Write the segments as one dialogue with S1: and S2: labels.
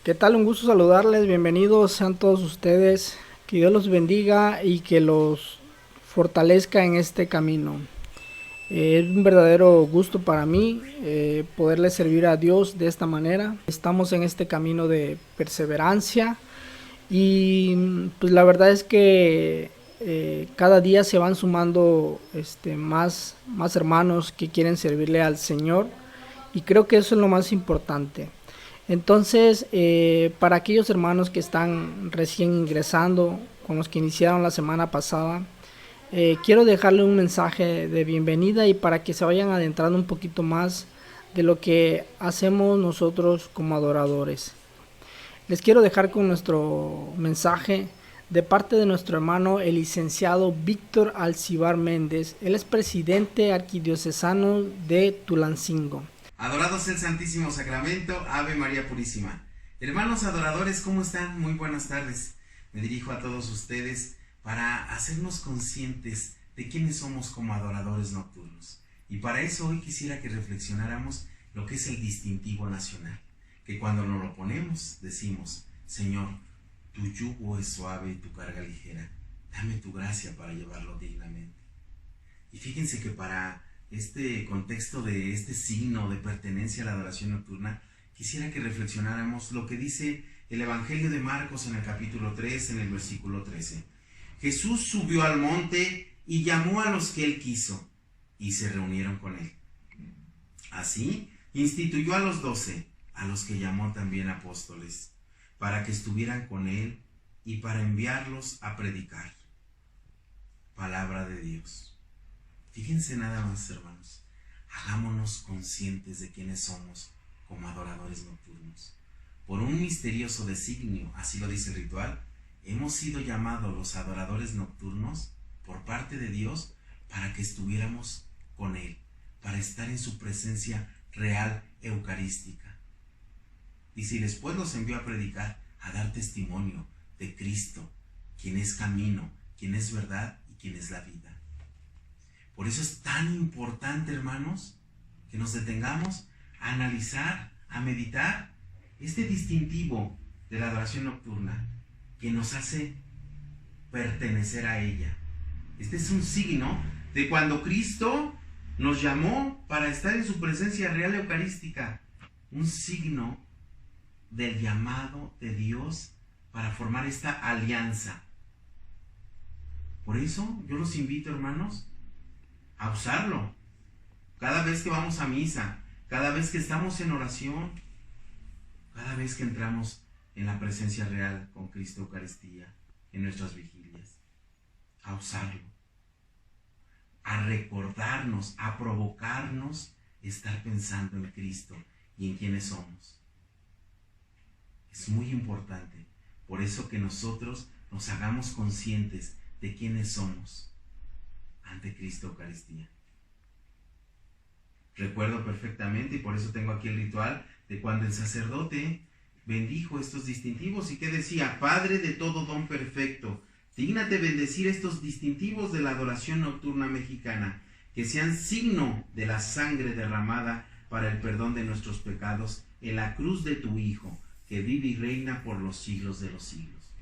S1: ¿Qué tal? Un gusto saludarles, bienvenidos sean todos ustedes, que Dios los bendiga y que los fortalezca en este camino. Es un verdadero gusto para mí poderle servir a Dios de esta manera. Estamos en este camino de perseverancia y pues la verdad es que cada día se van sumando más hermanos que quieren servirle al Señor y creo que eso es lo más importante. Entonces, para aquellos hermanos que están recién ingresando, con los que iniciaron la semana pasada, quiero dejarle un mensaje de bienvenida y para que se vayan adentrando un poquito más de lo que hacemos nosotros como adoradores. Les quiero dejar con nuestro mensaje de parte de nuestro hermano el licenciado Víctor Alcibar Méndez. Él es presidente arquidiocesano de Tulancingo.
S2: Adorado sea el Santísimo Sacramento, Ave María Purísima. Hermanos adoradores, ¿cómo están? Muy buenas tardes. Me dirijo a todos ustedes para hacernos conscientes de quiénes somos como adoradores nocturnos. Y para eso hoy quisiera que reflexionáramos lo que es el distintivo nacional. Que cuando nos lo ponemos, decimos: Señor, tu yugo es suave y tu carga ligera. Dame tu gracia para llevarlo dignamente. Y fíjense que para este contexto de este signo de pertenencia a la adoración nocturna, quisiera que reflexionáramos lo que dice el Evangelio de Marcos en el capítulo 3, en el versículo 13. Jesús subió al monte y llamó a los que él quiso, y se reunieron con él. Así, instituyó a los 12, a los que llamó también apóstoles, para que estuvieran con él y para enviarlos a predicar. Palabra de Dios. Fíjense nada más, hermanos, hagámonos conscientes de quiénes somos como adoradores nocturnos. Por un misterioso designio, así lo dice el ritual, hemos sido llamados los adoradores nocturnos por parte de Dios para que estuviéramos con Él, para estar en su presencia real eucarística. Dice, y después los envió a predicar, a dar testimonio de Cristo, quien es camino, quien es verdad y quien es la vida. Por eso es tan importante, hermanos, que nos detengamos a analizar, a meditar este distintivo de la adoración nocturna que nos hace pertenecer a ella. Este es un signo de cuando Cristo nos llamó para estar en su presencia real eucarística. Un signo del llamado de Dios para formar esta alianza. Por eso yo los invito, hermanos, a usarlo. Cada vez que vamos a misa, cada vez que estamos en oración, cada vez que entramos en la presencia real con Cristo Eucaristía, en nuestras vigilias, a usarlo, a recordarnos, a provocarnos estar pensando en Cristo y en quiénes somos. Es muy importante, por eso que nosotros nos hagamos conscientes de quiénes somos ante Cristo Eucaristía. Recuerdo perfectamente, y por eso tengo aquí el ritual, de cuando el sacerdote bendijo estos distintivos y que decía: Padre de todo don perfecto, dígnate bendecir estos distintivos de la adoración nocturna mexicana, que sean signo de la sangre derramada para el perdón de nuestros pecados en la cruz de tu Hijo, que vive y reina por los siglos de los siglos.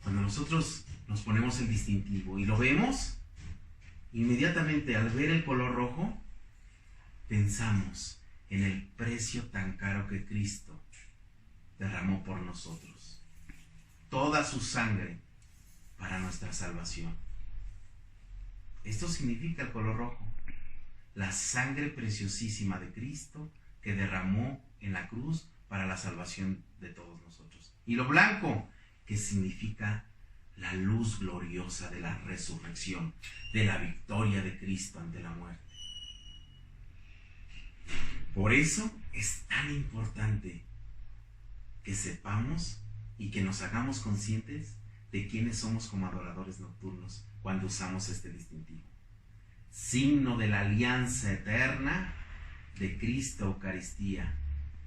S2: Cuando nosotros nos ponemos el distintivo y lo vemos, inmediatamente al ver el color rojo, pensamos en el precio tan caro que Cristo derramó por nosotros. Toda su sangre para nuestra salvación. Esto significa el color rojo. La sangre preciosísima de Cristo que derramó en la cruz para la salvación de todos nosotros. Y lo blanco, que significa la luz gloriosa de la resurrección, de la victoria de Cristo ante la muerte. Por eso es tan importante que sepamos y que nos hagamos conscientes de quiénes somos como adoradores nocturnos cuando usamos este distintivo. Signo de la alianza eterna de Cristo Eucaristía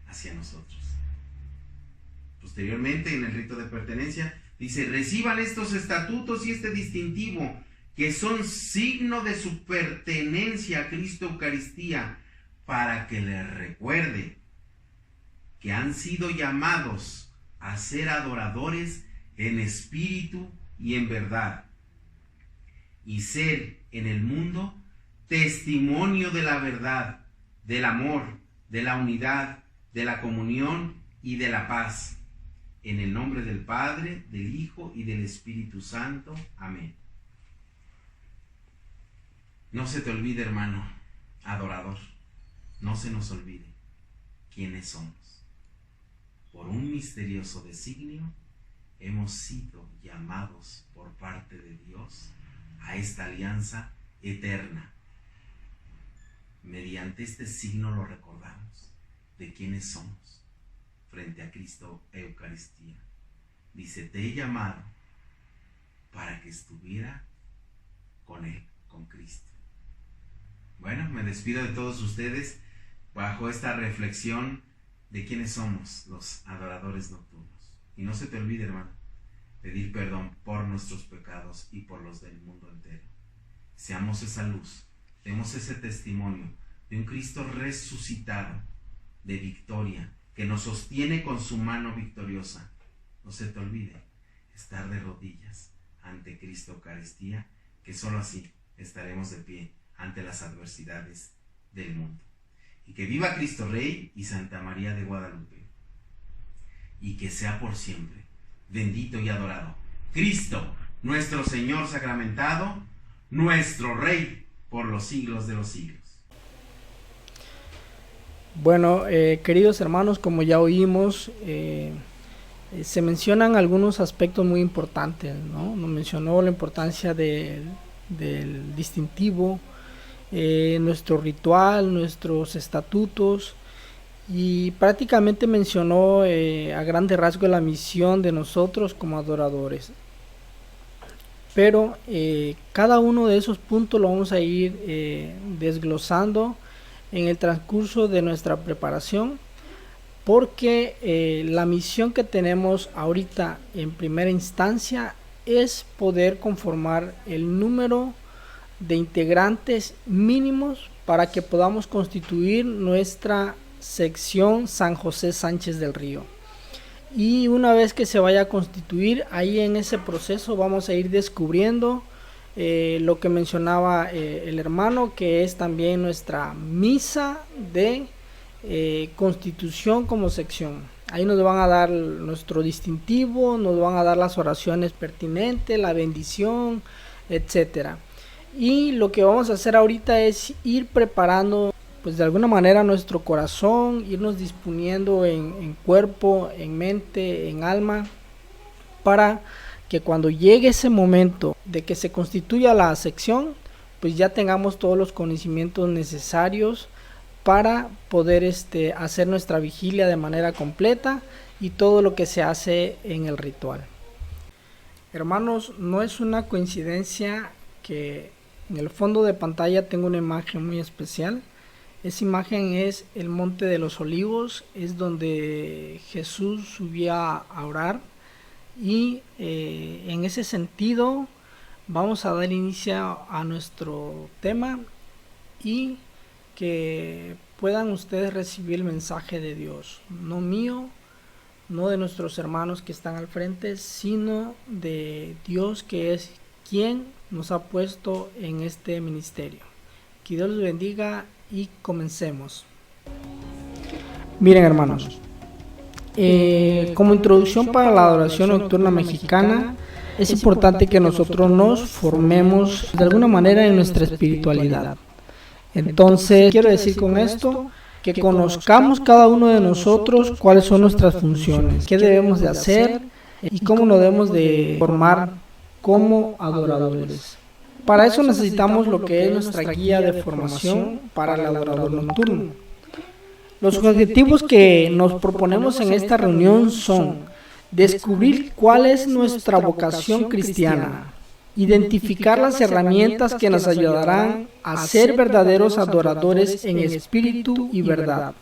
S2: hacia nosotros. Posteriormente, en el rito de pertenencia, dice: reciban estos estatutos y este distintivo, que son signo de su pertenencia a Cristo Eucaristía, para que les recuerde que han sido llamados a ser adoradores en espíritu y en verdad, y ser en el mundo testimonio de la verdad, del amor, de la unidad, de la comunión y de la paz. En el nombre del Padre, del Hijo y del Espíritu Santo. Amén. No se te olvide, hermano, adorador, no se nos olvide quiénes somos. Por un misterioso designio, hemos sido llamados por parte de Dios a esta alianza eterna. Mediante este signo lo recordamos de quiénes somos frente a Cristo Eucaristía. Dice, te he llamado para que estuviera con Él, con Cristo. Bueno, me despido de todos ustedes bajo esta reflexión de quiénes somos los adoradores nocturnos. Y no se te olvide, hermano, pedir perdón por nuestros pecados y por los del mundo entero. Seamos esa luz, demos ese testimonio de un Cristo resucitado, de victoria, que nos sostiene con su mano victoriosa. No se te olvide estar de rodillas ante Cristo Eucaristía, que sólo así estaremos de pie ante las adversidades del mundo. Y que viva Cristo Rey y Santa María de Guadalupe, y que sea por siempre bendito y adorado Cristo, nuestro Señor sacramentado, nuestro Rey por los siglos de los siglos.
S1: Bueno, queridos hermanos, como ya oímos, se mencionan algunos aspectos muy importantes, ¿no? Nos mencionó la importancia del distintivo, nuestro ritual, nuestros estatutos, y prácticamente mencionó a grandes rasgos la misión de nosotros como adoradores. Pero cada uno de esos puntos lo vamos a ir desglosando en el transcurso de nuestra preparación, porque la misión que tenemos ahorita en primera instancia es poder conformar el número de integrantes mínimos para que podamos constituir nuestra sección San José Sánchez del Río. Y una vez que se vaya a constituir, ahí en ese proceso vamos a ir descubriendo lo que mencionaba el hermano, que es también nuestra misa de constitución como sección. Ahí nos van a dar nuestro distintivo, nos van a dar las oraciones pertinentes, la bendición, etcétera. Y lo que vamos a hacer ahorita es ir preparando, pues de alguna manera, nuestro corazón, irnos disponiendo en cuerpo, en mente, en alma, para que cuando llegue ese momento de que se constituya la sección, pues ya tengamos todos los conocimientos necesarios para poder hacer nuestra vigilia de manera completa y todo lo que se hace en el ritual. Hermanos, no es una coincidencia que en el fondo de pantalla tengo una imagen muy especial. Esa imagen es el Monte de los Olivos, es donde Jesús subía a orar. Y en ese sentido vamos a dar inicio a nuestro tema y que puedan ustedes recibir el mensaje de Dios, no mío, no de nuestros hermanos que están al frente, sino de Dios, que es quien nos ha puesto en este ministerio. Que Dios los bendiga y comencemos. Miren, hermanos, como introducción para la adoración nocturna mexicana, es importante que nosotros nos formemos de alguna manera en nuestra espiritualidad. Entonces, quiero decir con esto que conozcamos cada uno de nosotros cuáles son nuestras funciones, qué debemos de hacer y cómo nos debemos de formar como adoradores. Para eso necesitamos lo que es nuestra guía de formación para el adorador nocturno. Los objetivos que nos proponemos en esta reunión son descubrir cuál es nuestra vocación cristiana, identificar las herramientas que nos ayudarán a ser verdaderos adoradores en espíritu y verdad,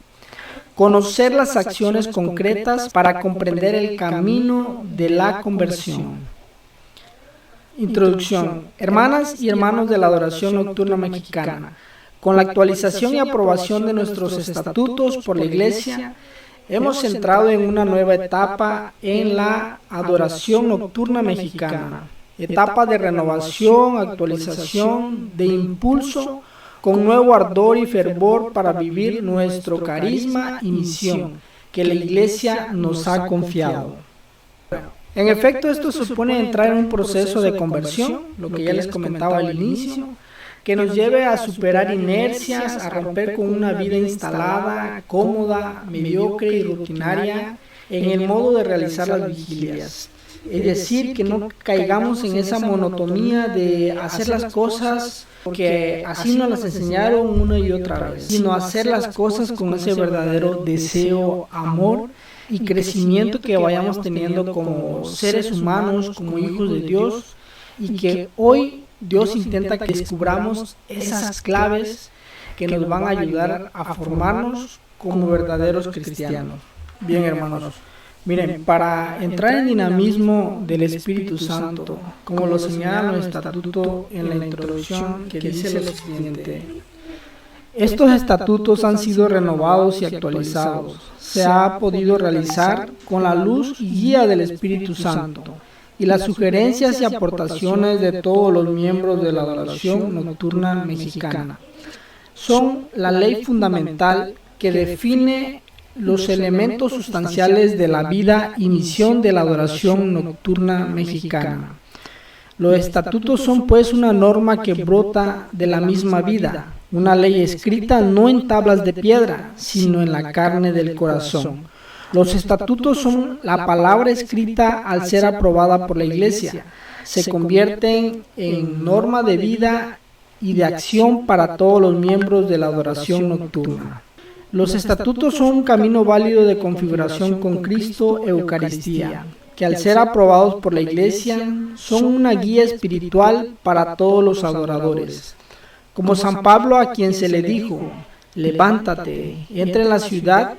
S1: conocer las acciones concretas para comprender el camino de la conversión. Introducción. Hermanas y hermanos de la adoración nocturna mexicana, con la actualización y aprobación de nuestros estatutos por la Iglesia, Hemos entrado en una nueva etapa en la adoración nocturna mexicana, etapa de renovación, actualización, de impulso, con nuevo ardor y fervor para vivir nuestro carisma y misión que la Iglesia nos ha confiado. En efecto, esto supone entrar en un proceso de conversión, lo que ya les comentaba al inicio, que nos lleve a superar inercias, a romper con una vida instalada, cómoda, mediocre y rutinaria en el modo de realizar las vigilias. Es decir, que no caigamos en esa monotonía de hacer las cosas porque así nos las enseñaron una y otra vez, sino hacer las cosas con ese verdadero deseo, amor y crecimiento que vayamos teniendo como seres humanos, como hijos de Dios, y que hoy Dios intenta que descubramos esas claves que nos van a ayudar a formarnos como verdaderos cristianos. Bien, hermanos, miren, para entrar en dinamismo del Espíritu Santo, como lo señala nuestro estatuto en la introducción, que dice lo siguiente: estos estatutos han sido renovados y actualizados. Se ha podido realizar con la luz y guía del Espíritu Santo y las sugerencias y aportaciones de todos los miembros de la adoración nocturna mexicana. Son la ley fundamental que define los elementos sustanciales de la vida y misión de la adoración nocturna mexicana. Los estatutos son pues una norma que brota de la misma vida, una ley escrita no en tablas de piedra, sino en la carne del corazón. Los estatutos son la palabra escrita al ser aprobada por la Iglesia. Se convierten en norma de vida y de acción para todos los miembros de la adoración nocturna. Los estatutos son un camino válido de configuración con Cristo, Eucaristía, que al ser aprobados por la Iglesia son una guía espiritual para todos los adoradores. Como San Pablo, a quien se le dijo: levántate, entra en la ciudad,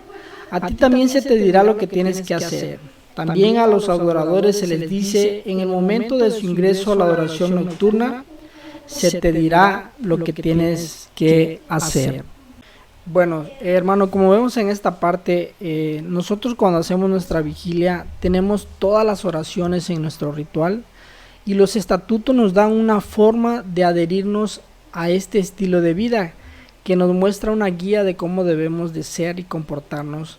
S1: a ti también se te dirá lo que tienes que hacer. También a los adoradores se les dice, en el momento de su ingreso a la adoración nocturna, se te dirá lo que tienes que hacer. Bueno, hermano, como vemos en esta parte, nosotros cuando hacemos nuestra vigilia tenemos todas las oraciones en nuestro ritual, y los estatutos nos dan una forma de adherirnos a este estilo de vida, que nos muestra una guía de cómo debemos de ser y comportarnos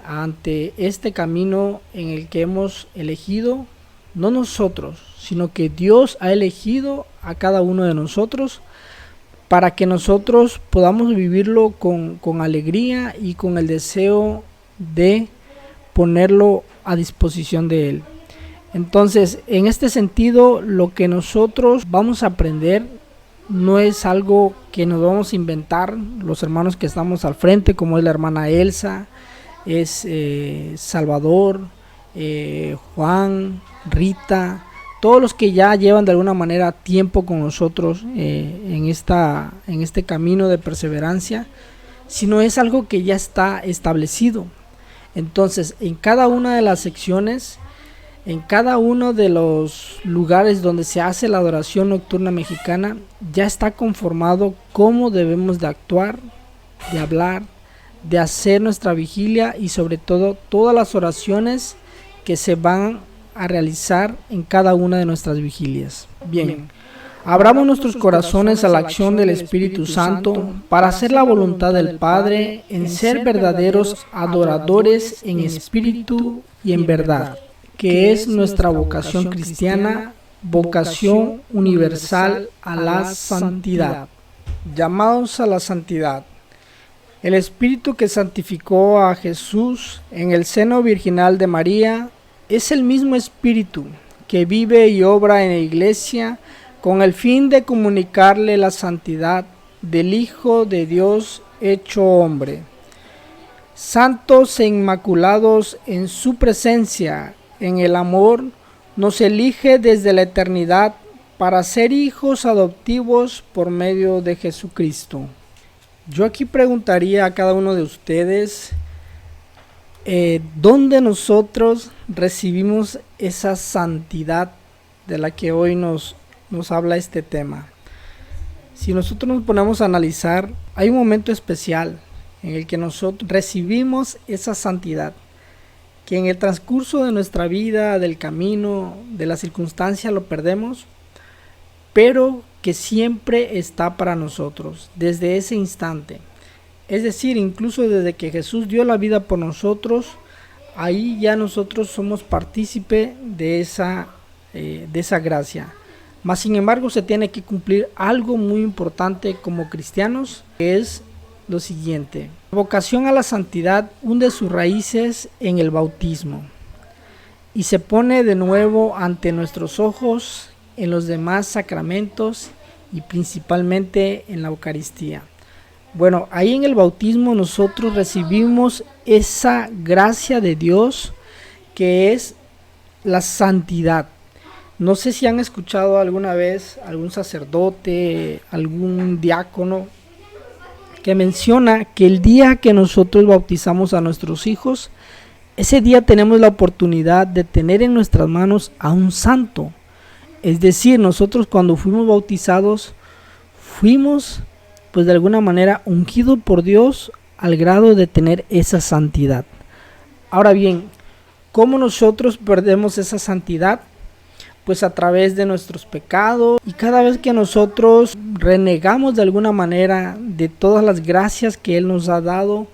S1: ante este camino en el que hemos elegido, no nosotros, sino que Dios ha elegido a cada uno de nosotros para que nosotros podamos vivirlo con alegría y con el deseo de ponerlo a disposición de Él. Entonces, en este sentido, lo que nosotros vamos a aprender no es algo que nos vamos a inventar los hermanos que estamos al frente, como es la hermana Elsa, es Salvador, Juan, Rita, todos los que ya llevan de alguna manera tiempo con nosotros en este camino de perseverancia, sino es algo que ya está establecido. Entonces, en cada una de las secciones, en cada uno de los lugares donde se hace la adoración nocturna mexicana, ya está conformado cómo debemos de actuar, de hablar, de hacer nuestra vigilia y sobre todo todas las oraciones que se van a realizar en cada una de nuestras vigilias. Bien, abramos nuestros corazones a la acción del Espíritu Santo para hacer la voluntad del Padre en ser verdaderos adoradores en espíritu y en verdad, que es nuestra vocación cristiana, vocación universal a la santidad. Llamados a la santidad. El Espíritu que santificó a Jesús en el seno virginal de María es el mismo Espíritu que vive y obra en la Iglesia con el fin de comunicarle la santidad del Hijo de Dios hecho hombre. Santos e inmaculados en su presencia, en el amor, nos elige desde la eternidad para ser hijos adoptivos por medio de Jesucristo. Yo aquí preguntaría a cada uno de ustedes, ¿dónde nosotros recibimos esa santidad de la que hoy nos habla este tema? Si nosotros nos ponemos a analizar, hay un momento especial en el que nosotros recibimos esa santidad, que en el transcurso de nuestra vida, del camino, de la circunstancia lo perdemos, pero que siempre está para nosotros, desde ese instante. Es decir, incluso desde que Jesús dio la vida por nosotros, ahí ya nosotros somos partícipe de esa gracia. Mas sin embargo se tiene que cumplir algo muy importante como cristianos, que es lo siguiente: la vocación a la santidad hunde sus raíces en el bautismo y se pone de nuevo ante nuestros ojos en los demás sacramentos y principalmente en la Eucaristía. Bueno, ahí en el bautismo nosotros recibimos esa gracia de Dios que es la santidad. No sé si han escuchado alguna vez algún sacerdote, algún diácono que menciona que el día que nosotros bautizamos a nuestros hijos, ese día tenemos la oportunidad de tener en nuestras manos a un santo. Es decir, nosotros cuando fuimos bautizados, fuimos pues de alguna manera ungidos por Dios al grado de tener esa santidad. Ahora bien, ¿cómo nosotros perdemos esa santidad? Pues a través de nuestros pecados, y cada vez que nosotros renegamos de alguna manera de todas las gracias que Él nos ha dado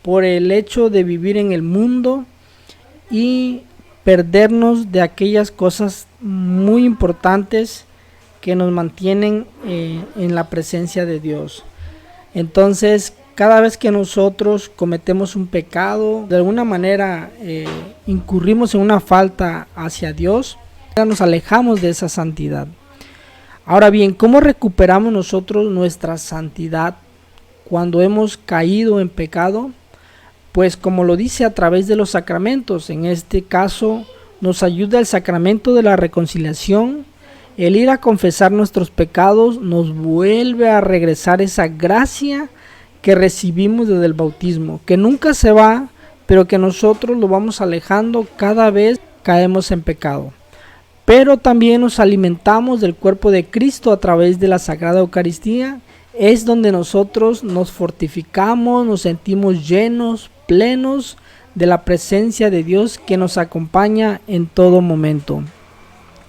S1: por el hecho de vivir en el mundo y perdernos de aquellas cosas muy importantes que nos mantienen en la presencia de Dios. Entonces, cada vez que nosotros cometemos un pecado, de alguna manera incurrimos en una falta hacia Dios, nos alejamos de esa santidad. Ahora bien, ¿cómo recuperamos nosotros nuestra santidad cuando hemos caído en pecado? Pues como lo dice a través de los sacramentos. En este caso nos ayuda el sacramento de la reconciliación. El ir a confesar nuestros pecados nos vuelve a regresar esa gracia que recibimos desde el bautismo, que nunca se va, pero que nosotros lo vamos alejando cada vez caemos en pecado. Pero también nos alimentamos del cuerpo de Cristo a través de la Sagrada Eucaristía. Es donde nosotros nos fortificamos, nos sentimos llenos, plenos de la presencia de Dios que nos acompaña en todo momento.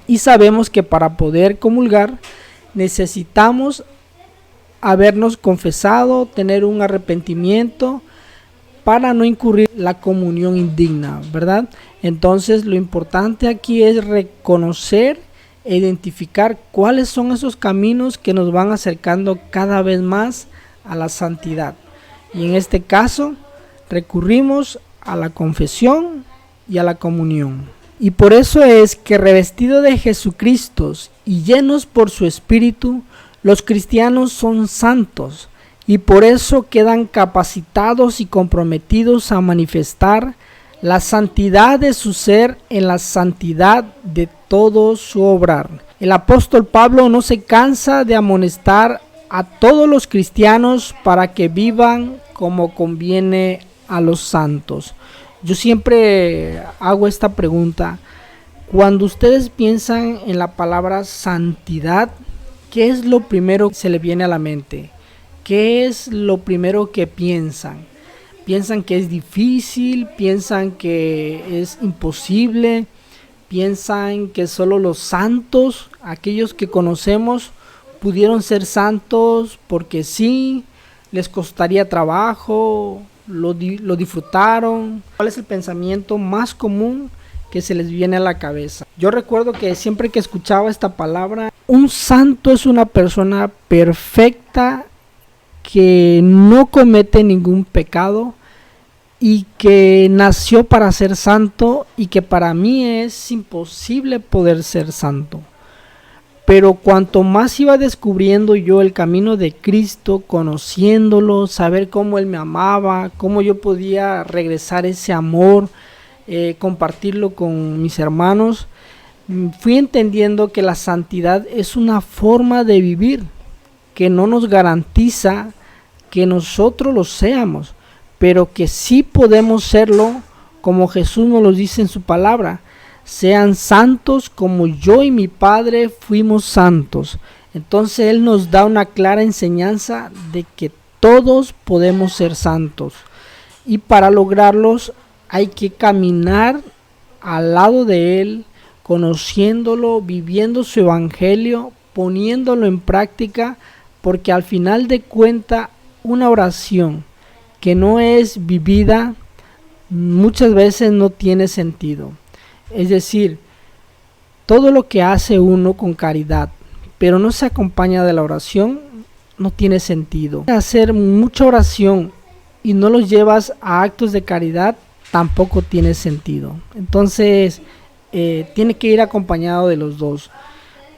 S1: Y sabemos que para poder comulgar necesitamos habernos confesado, tener un arrepentimiento para no incurrir en la comunión indigna, ¿verdad? Entonces lo importante aquí es reconocer e identificar cuáles son esos caminos que nos van acercando cada vez más a la santidad. Y en este caso recurrimos a la confesión y a la comunión. Y por eso es que revestidos de Jesucristo y llenos por su Espíritu, los cristianos son santos y por eso quedan capacitados y comprometidos a manifestar la santidad de su ser en la santidad de todo su obrar. El apóstol Pablo no se cansa de amonestar a todos los cristianos para que vivan como conviene a los santos. Yo siempre hago esta pregunta: cuando ustedes piensan en la palabra santidad, ¿qué es lo primero que se le viene a la mente? ¿Qué es lo primero que piensan? ¿Piensan que es difícil? ¿Piensan que es imposible? ¿Piensan que solo los santos, aquellos que conocemos, pudieron ser santos porque sí, les costaría trabajo, lo disfrutaron? ¿Cuál es el pensamiento más común que se les viene a la cabeza? Yo recuerdo que siempre que escuchaba esta palabra, un santo es una persona perfecta que no comete ningún pecado y que nació para ser santo, y que para mí es imposible poder ser santo. Pero cuanto más iba descubriendo yo el camino de Cristo, conociéndolo, saber cómo Él me amaba, cómo yo podía regresar ese amor, compartirlo con mis hermanos, fui entendiendo que la santidad es una forma de vivir que no nos garantiza que nosotros lo seamos, pero que sí podemos serlo, como Jesús nos lo dice en su palabra: sean santos como yo y mi Padre fuimos santos. Entonces Él nos da una clara enseñanza de que todos podemos ser santos. Y para lograrlos hay que caminar al lado de Él, conociéndolo, viviendo su evangelio, poniéndolo en práctica, porque al final de cuentas una oración que no es vivida muchas veces no tiene sentido. Es decir, todo lo que hace uno con caridad, pero no se acompaña de la oración, no tiene sentido. Hacer mucha oración y no los llevas a actos de caridad, tampoco tiene sentido. Entonces, tiene que ir acompañado de los dos,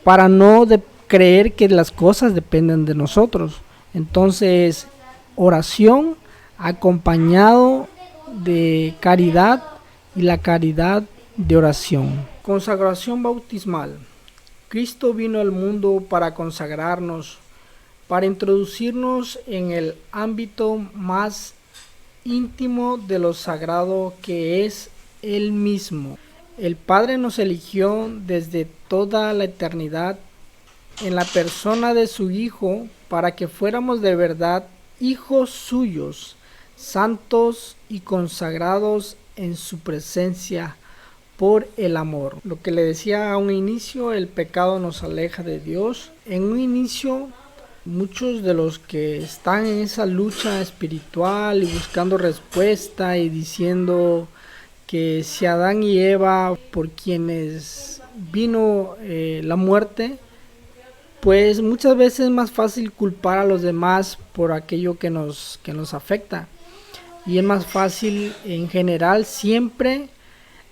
S1: para no creer que las cosas dependen de nosotros. Entonces, oración acompañado de caridad y la caridad de oración. Consagración bautismal. Cristo vino al mundo para consagrarnos, para introducirnos en el ámbito más íntimo de lo sagrado que es Él mismo. El Padre nos eligió desde toda la eternidad en la persona de su Hijo para que fuéramos de verdad hijos suyos, santos y consagrados en su presencia por el amor. Lo que le decía a un inicio, el pecado nos aleja de Dios. En un inicio, muchos de los que están en esa lucha espiritual y buscando respuesta y diciendo que si Adán y Eva, por quienes vino la muerte, pues muchas veces es más fácil culpar a los demás por aquello que nos afecta. Y es más fácil en general siempre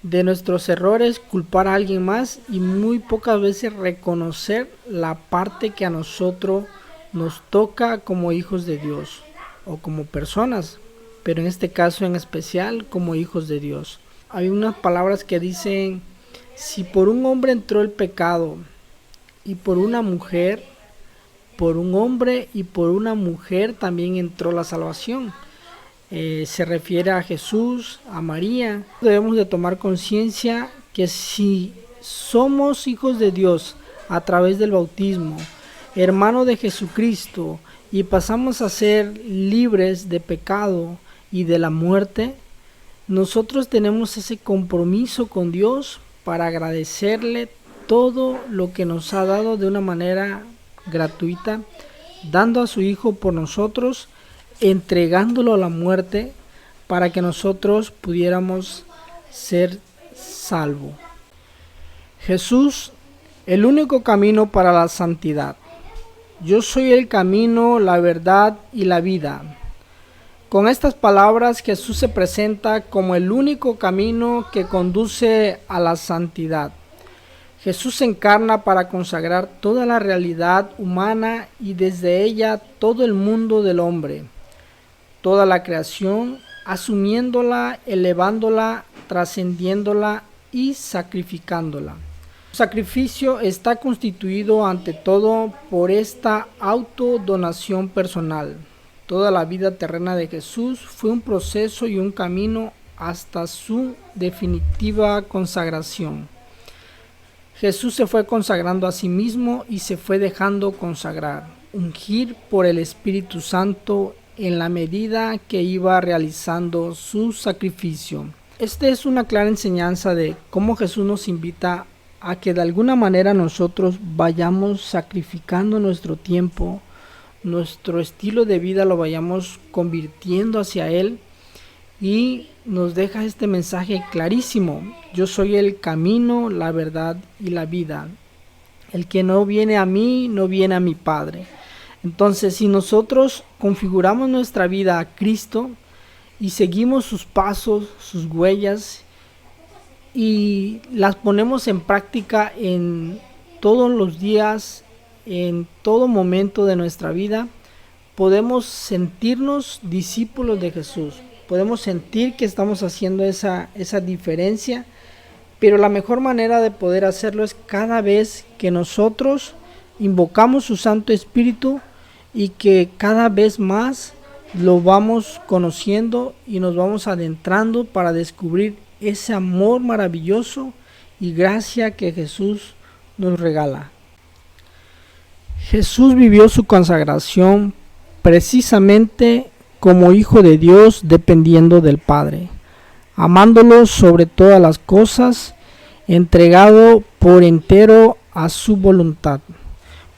S1: de nuestros errores culpar a alguien más y muy pocas veces reconocer la parte que a nosotros nos toca como hijos de Dios o como personas, pero en este caso en especial como hijos de Dios. Hay unas palabras que dicen: si por un hombre entró el pecado y por una mujer, por un hombre y por una mujer también entró la salvación. Se refiere a Jesús, a María. Debemos de tomar conciencia que si somos hijos de Dios a través del bautismo, hermanos de Jesucristo, y pasamos a ser libres de pecado y de la muerte, nosotros tenemos ese compromiso con Dios para agradecerle todo lo que nos ha dado de una manera gratuita, dando a su Hijo por nosotros, entregándolo a la muerte para que nosotros pudiéramos ser salvos. Jesús, el único camino para la santidad. Yo soy el camino, la verdad y la vida. Con estas palabras Jesús se presenta como el único camino que conduce a la santidad. Jesús se encarna para consagrar toda la realidad humana y desde ella todo el mundo del hombre, toda la creación, asumiéndola, elevándola, trascendiéndola y sacrificándola. El sacrificio está constituido ante todo por esta autodonación personal. Toda la vida terrena de Jesús fue un proceso y un camino hasta su definitiva consagración. Jesús se fue consagrando a sí mismo y se fue dejando consagrar, ungir por el Espíritu Santo en la medida que iba realizando su sacrificio. Esta es una clara enseñanza de cómo Jesús nos invita a que de alguna manera nosotros vayamos sacrificando nuestro tiempo, nuestro estilo de vida lo vayamos convirtiendo hacia Él, y nos deja este mensaje clarísimo: yo soy el camino, la verdad y la vida. El que no viene a mí, no viene a mi Padre. Entonces, si nosotros configuramos nuestra vida a Cristo y seguimos sus pasos, sus huellas, y las ponemos en práctica en todos los días, en todo momento de nuestra vida, podemos sentirnos discípulos de Jesús. Podemos sentir que estamos haciendo esa diferencia, pero la mejor manera de poder hacerlo es cada vez que nosotros invocamos su Santo Espíritu y que cada vez más lo vamos conociendo y nos vamos adentrando para descubrir ese amor maravilloso y gracia que Jesús nos regala. Jesús vivió su consagración precisamente como hijo de Dios, dependiendo del Padre, amándolo sobre todas las cosas, entregado por entero a su voluntad.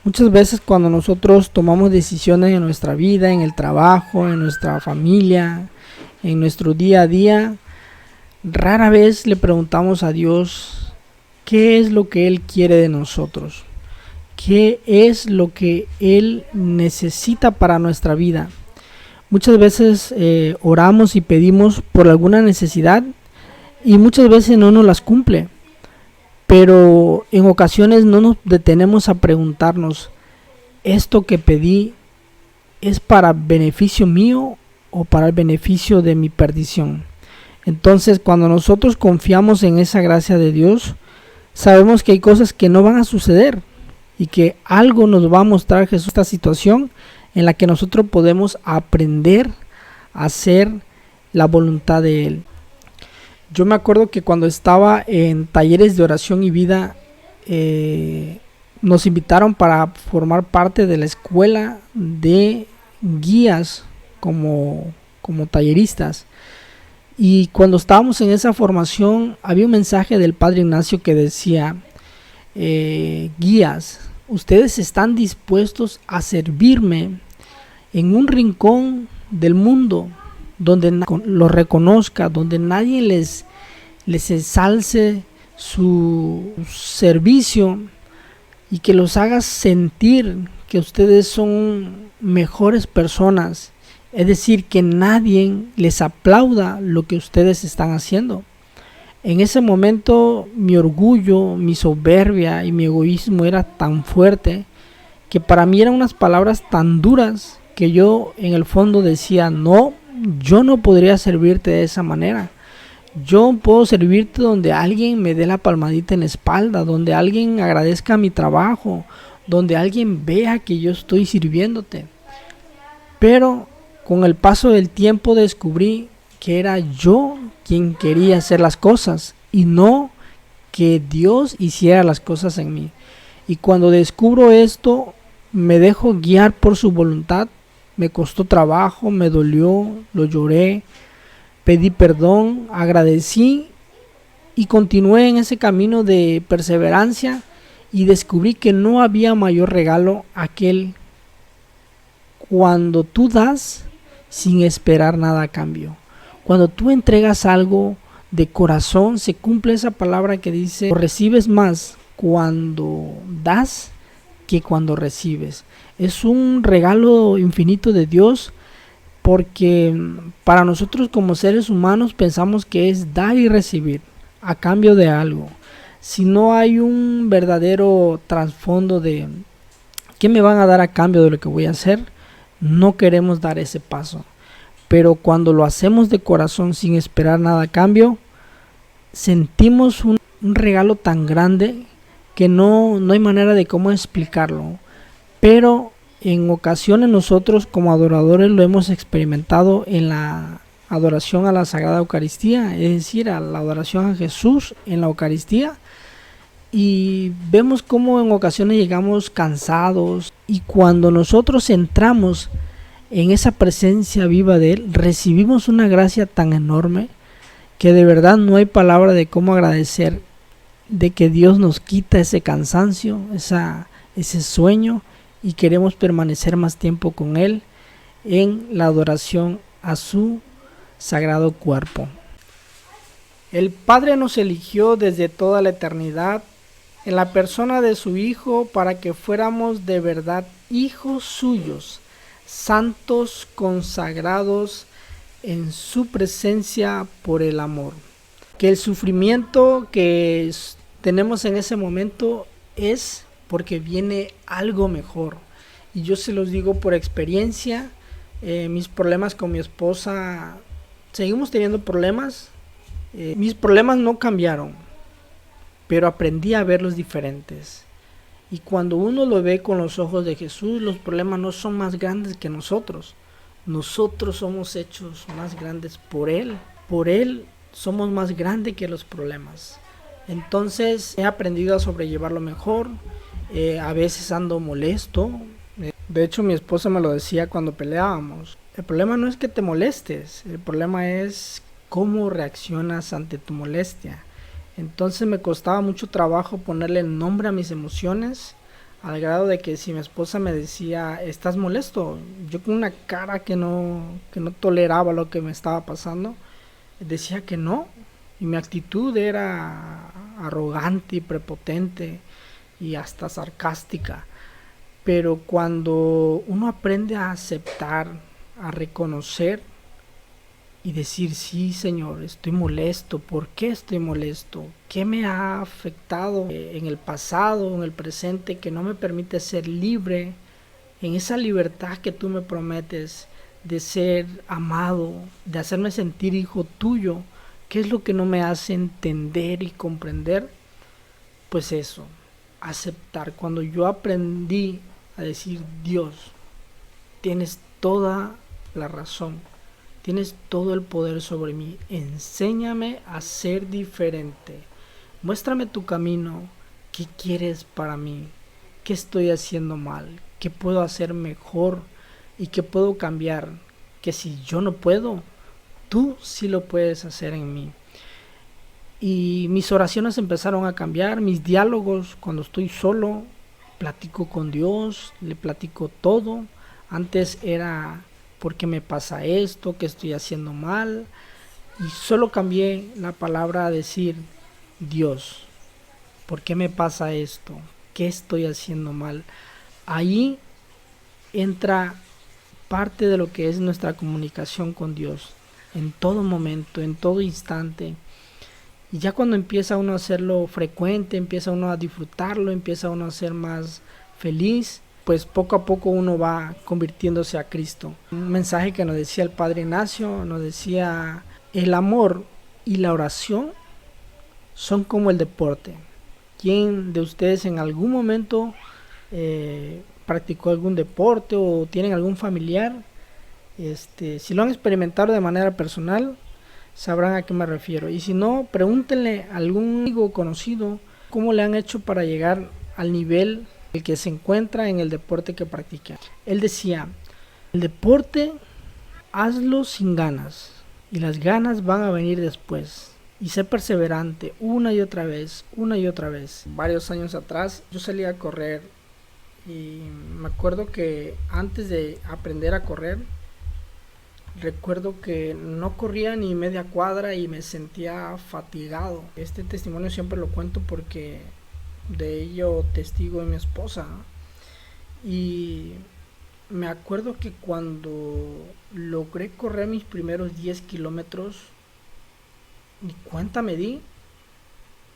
S1: Muchas veces cuando nosotros tomamos decisiones en nuestra vida, en el trabajo, en nuestra familia, en nuestro día a día, rara vez le preguntamos a Dios qué es lo que Él quiere de nosotros, qué es lo que Él necesita para nuestra vida. Muchas veces oramos y pedimos por alguna necesidad y muchas veces no nos las cumple. Pero en ocasiones no nos detenemos a preguntarnos, ¿esto que pedí es para beneficio mío o para el beneficio de mi perdición? Entonces, cuando nosotros confiamos en esa gracia de Dios, sabemos que hay cosas que no van a suceder y que algo nos va a mostrar Jesús, esta situación en la que nosotros podemos aprender a hacer la voluntad de Él. Yo me acuerdo que cuando estaba en talleres de oración y vida, nos invitaron para formar parte de la escuela de guías como talleristas. Y cuando estábamos en esa formación, había un mensaje del Padre Ignacio que decía, guías, ustedes están dispuestos a servirme en un rincón del mundo donde lo reconozca, donde nadie les ensalce su servicio y que los haga sentir que ustedes son mejores personas, es decir, que nadie les aplauda lo que ustedes están haciendo. En ese momento mi orgullo, mi soberbia y mi egoísmo era tan fuerte que para mí eran unas palabras tan duras que yo en el fondo decía, no, yo no podría servirte de esa manera. Yo puedo servirte donde alguien me dé la palmadita en la espalda, donde alguien agradezca mi trabajo, donde alguien vea que yo estoy sirviéndote. Pero con el paso del tiempo descubrí que era yo quien quería hacer las cosas y no que Dios hiciera las cosas en mí. Y cuando descubro esto, me dejo guiar por su voluntad. Me costó trabajo, me dolió, lo lloré, pedí perdón, agradecí y continué en ese camino de perseverancia y descubrí que no había mayor regalo aquel cuando tú das sin esperar nada a cambio. Cuando tú entregas algo de corazón, se cumple esa palabra que dice, recibes más cuando das que cuando recibes. Es un regalo infinito de Dios, porque para nosotros como seres humanos pensamos que es dar y recibir a cambio de algo. Si no hay un verdadero trasfondo de ¿qué me van a dar a cambio de lo que voy a hacer?, no queremos dar ese paso. Pero cuando lo hacemos de corazón sin esperar nada a cambio, sentimos un regalo tan grande que no hay manera de cómo explicarlo. Pero en ocasiones nosotros como adoradores lo hemos experimentado en la adoración a la Sagrada Eucaristía, es decir, a la adoración a Jesús en la Eucaristía, y vemos cómo en ocasiones llegamos cansados, y cuando nosotros entramos en esa presencia viva de Él, recibimos una gracia tan enorme que de verdad no hay palabra de cómo agradecer de que Dios nos quita ese cansancio, ese sueño, y queremos permanecer más tiempo con Él en la adoración a su sagrado cuerpo. El Padre nos eligió desde toda la eternidad en la persona de su Hijo para que fuéramos de verdad hijos suyos, santos, consagrados en su presencia por el amor. Que el sufrimiento que tenemos en ese momento es porque viene algo mejor. Y yo se los digo por experiencia, mis problemas con mi esposa, seguimos teniendo problemas. Mis problemas no cambiaron, pero aprendí a verlos diferentes. Y cuando uno lo ve con los ojos de Jesús, los problemas no son más grandes que nosotros. Nosotros somos hechos más grandes por Él. Por Él somos más grandes que los problemas. Entonces he aprendido a sobrellevarlo mejor. A veces ando molesto, De hecho, mi esposa me lo decía cuando peleábamos. El problema no es que te molestes, el problema es cómo reaccionas ante tu molestia. Entonces me costaba mucho trabajo ponerle nombre a mis emociones, al grado de que si mi esposa me decía, ¿estás molesto? Yo con una cara que no toleraba lo que me estaba pasando, decía que no. Y mi actitud era arrogante y prepotente y hasta sarcástica. Pero cuando uno aprende a aceptar, a reconocer y decir, sí, Señor, estoy molesto, ¿por qué estoy molesto? ¿Qué me ha afectado en el pasado, en el presente, que no me permite ser libre, en esa libertad que tú me prometes de ser amado, de hacerme sentir hijo tuyo? ¿Qué es lo que no me hace entender y comprender? Pues eso, aceptar. Cuando yo aprendí a decir, Dios, tienes toda la razón, tienes todo el poder sobre mí, enséñame a ser diferente, muéstrame tu camino, qué quieres para mí, qué estoy haciendo mal, qué puedo hacer mejor y qué puedo cambiar, que si yo no puedo, tú sí lo puedes hacer en mí. Y mis oraciones empezaron a cambiar, mis diálogos cuando estoy solo, platico con Dios, le platico todo. Antes era, ¿por qué me pasa esto? ¿Qué estoy haciendo mal? Y solo cambié la palabra a decir, Dios, ¿por qué me pasa esto? ¿Qué estoy haciendo mal? Ahí entra parte de lo que es nuestra comunicación con Dios, en todo momento, en todo instante. Y ya cuando empieza uno a hacerlo frecuente, empieza uno a disfrutarlo, empieza uno a ser más feliz, pues poco a poco uno va convirtiéndose a Cristo. Un mensaje que nos decía el Padre Ignacio, nos decía, el amor y la oración son como el deporte. ¿Quién de ustedes en algún momento practicó algún deporte o tienen algún familiar? Si lo han experimentado de manera personal, sabrán a qué me refiero. Y si no, pregúntenle a algún amigo conocido cómo le han hecho para llegar al nivel el que se encuentra en el deporte que practica. Él decía, el deporte hazlo sin ganas y las ganas van a venir después. Y sé perseverante una y otra vez, una y otra vez. Varios años atrás yo salí a correr y me acuerdo que antes de aprender a correr, recuerdo que no corría ni media cuadra y me sentía fatigado. Este testimonio siempre lo cuento porque de ello testigo de mi esposa. Y me acuerdo que cuando logré correr mis primeros 10 kilómetros, ni cuenta me di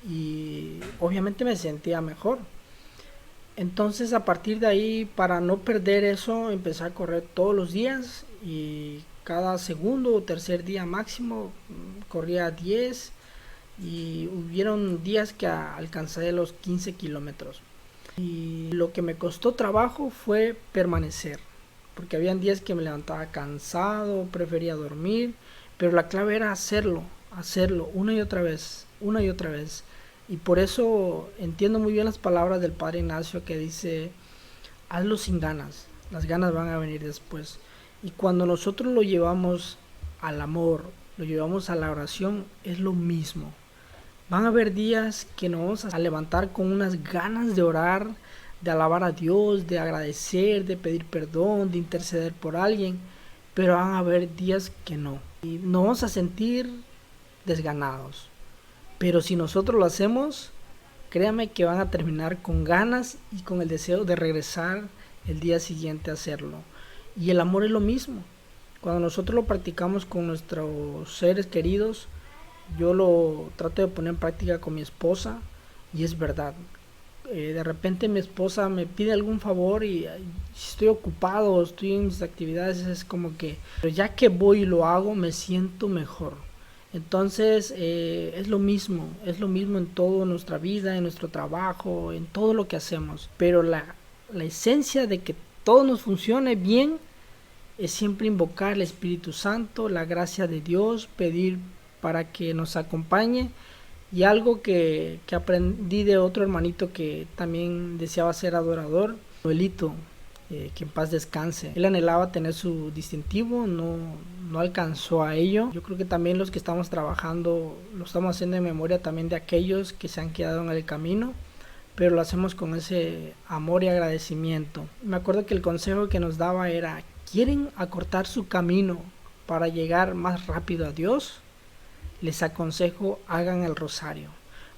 S1: y obviamente me sentía mejor. Entonces a partir de ahí, para no perder eso, empecé a correr todos los días y cada segundo o tercer día máximo corría 10 y hubieron días que alcancé los 15 kilómetros. Y lo que me costó trabajo fue permanecer, porque habían días que me levantaba cansado, prefería dormir, pero la clave era hacerlo una y otra vez, una y otra vez. Y por eso entiendo muy bien las palabras del Padre Ignacio que dice, hazlo sin ganas, las ganas van a venir después. Y cuando nosotros lo llevamos al amor, lo llevamos a la oración, es lo mismo. Van a haber días que nos vamos a levantar con unas ganas de orar, de alabar a Dios, de agradecer, de pedir perdón, de interceder por alguien, pero van a haber días que no. Y nos vamos a sentir desganados. Pero si nosotros lo hacemos, créame que van a terminar con ganas y con el deseo de regresar el día siguiente a hacerlo. Y el amor es lo mismo. Cuando nosotros lo practicamos con nuestros seres queridos, yo lo trato de poner en práctica con mi esposa y es verdad. De repente mi esposa me pide algún favor y si estoy ocupado, estoy en mis actividades, es como que, pero ya que voy y lo hago, me siento mejor. Entonces es lo mismo en toda nuestra vida, en nuestro trabajo, en todo lo que hacemos. Pero la esencia de que todo nos funcione bien es siempre invocar al Espíritu Santo, la gracia de Dios, pedir para que nos acompañe. Y algo que aprendí de otro hermanito que también deseaba ser adorador, Noelito, que en paz descanse. Él anhelaba tener su distintivo, no alcanzó a ello. Yo creo que también los que estamos trabajando lo estamos haciendo en memoria también de aquellos que se han quedado en el camino, pero lo hacemos con ese amor y agradecimiento. Me acuerdo que el consejo que nos daba era: ¿quieren acortar su camino para llegar más rápido a Dios? Les aconsejo, hagan el rosario.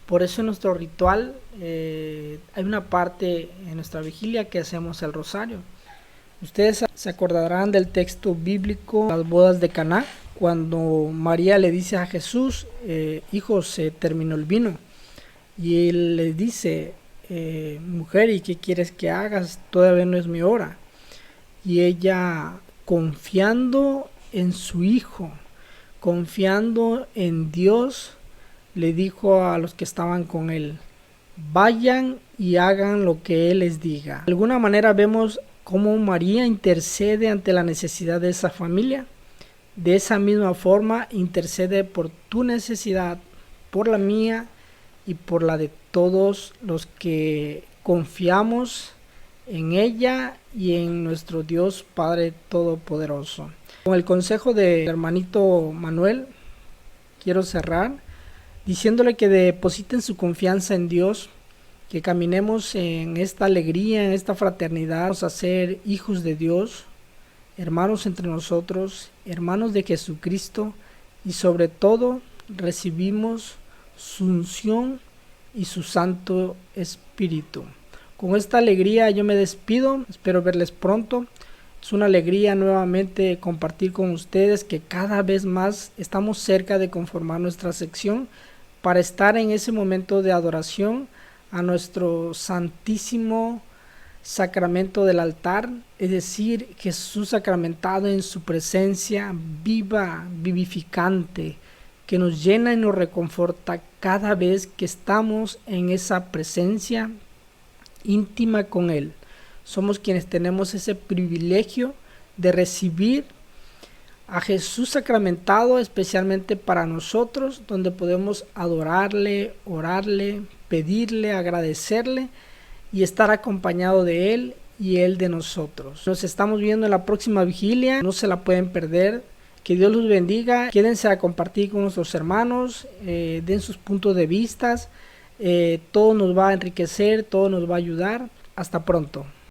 S1: Por eso en nuestro ritual hay una parte en nuestra vigilia que hacemos el rosario. Ustedes se acordarán del texto bíblico, las bodas de Caná, cuando María le dice a Jesús: hijo, se terminó el vino. Y él le dice: mujer, ¿y qué quieres que hagas? Todavía no es mi hora. Y ella, confiando en su hijo, confiando en Dios, le dijo a los que estaban con él: vayan y hagan lo que él les diga. De alguna manera vemos cómo María intercede ante la necesidad de esa familia. De esa misma forma intercede por tu necesidad, por la mía y por la de todos los que confiamos en ella y en nuestro Dios Padre Todopoderoso. Con el consejo de hermanito Manuel, quiero cerrar diciéndole que depositen su confianza en Dios, que caminemos en esta alegría, en esta fraternidad, a ser hijos de Dios, hermanos entre nosotros, hermanos de Jesucristo, y sobre todo recibimos su unción y su Santo Espíritu. Con esta alegría yo me despido, espero verles pronto. Es una alegría nuevamente compartir con ustedes que cada vez más estamos cerca de conformar nuestra sección para estar en ese momento de adoración a nuestro santísimo sacramento del altar, es decir, Jesús sacramentado en su presencia viva, vivificante, que nos llena y nos reconforta cada vez que estamos en esa presencia íntima con Él. Somos quienes tenemos ese privilegio de recibir a Jesús sacramentado especialmente para nosotros, donde podemos adorarle, orarle, pedirle, agradecerle y estar acompañado de Él y Él de nosotros. Nos estamos viendo en la próxima vigilia, no se la pueden perder. Que Dios los bendiga, quédense a compartir con nuestros hermanos, den sus puntos de vista, todo nos va a enriquecer, todo nos va a ayudar. Hasta pronto.